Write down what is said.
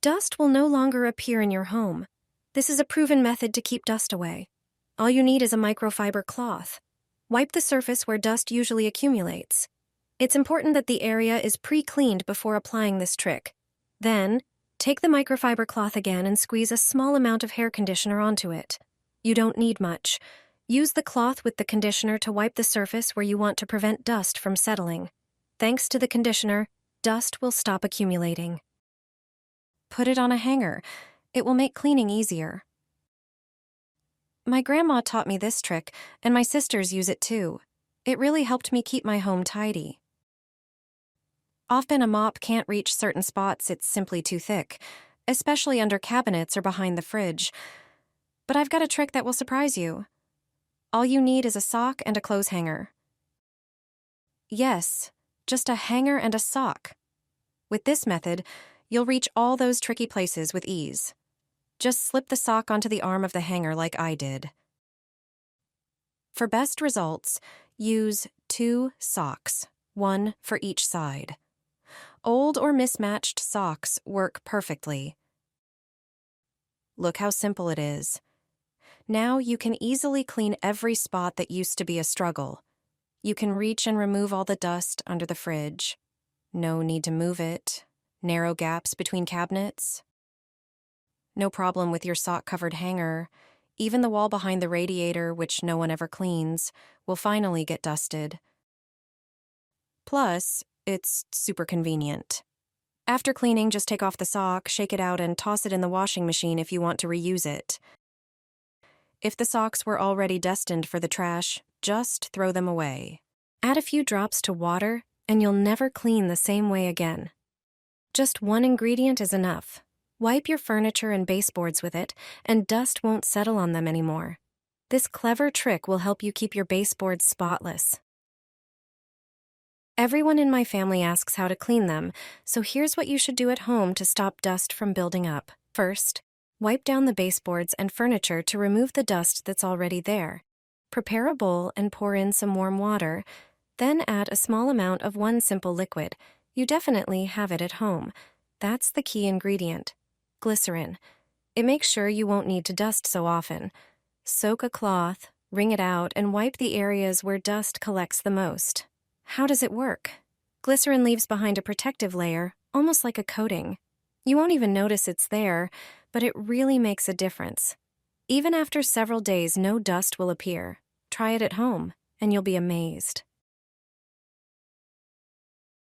Dust will no longer appear in your home. This is a proven method to keep dust away. All you need is a microfiber cloth. Wipe the surface where dust usually accumulates. It's important that the area is pre-cleaned before applying this trick. Then, take the microfiber cloth again and squeeze a small amount of hair conditioner onto it. You don't need much. Use the cloth with the conditioner to wipe the surface where you want to prevent dust from settling. Thanks to the conditioner, dust will stop accumulating. Put it on a hanger. It will make cleaning easier. My grandma taught me this trick, and my sisters use it too. It really helped me keep my home tidy. Often a mop can't reach certain spots, it's simply too thick, especially under cabinets or behind the fridge. But I've got a trick that will surprise you. All you need is a sock and a clothes hanger. Yes, just a hanger and a sock. With this method, you'll reach all those tricky places with ease. Just slip the sock onto the arm of the hanger like I did. For best results, use 2 socks, 1 for each side. Old or mismatched socks work perfectly. Look how simple it is. Now you can easily clean every spot that used to be a struggle. You can reach and remove all the dust under the fridge. No need to move it. Narrow gaps between cabinets. No problem with your sock-covered hanger. Even the wall behind the radiator, which no one ever cleans, will finally get dusted. Plus, it's super convenient. After cleaning, just take off the sock, shake it out, and toss it in the washing machine if you want to reuse it. If the socks were already destined for the trash, just throw them away. Add a few drops to water, and you'll never clean the same way again. Just 1 ingredient is enough. Wipe your furniture and baseboards with it, and dust won't settle on them anymore. This clever trick will help you keep your baseboards spotless. Everyone in my family asks how to clean them, so here's what you should do at home to stop dust from building up. First, wipe down the baseboards and furniture to remove the dust that's already there. Prepare a bowl and pour in some warm water, then add a small amount of one simple liquid. You definitely have it at home. That's the key ingredient. Glycerin. It makes sure you won't need to dust so often. Soak a cloth, wring it out, and wipe the areas where dust collects the most. How does it work? Glycerin leaves behind a protective layer, almost like a coating. You won't even notice it's there, but it really makes a difference. Even after several days, no dust will appear. Try it at home, and you'll be amazed.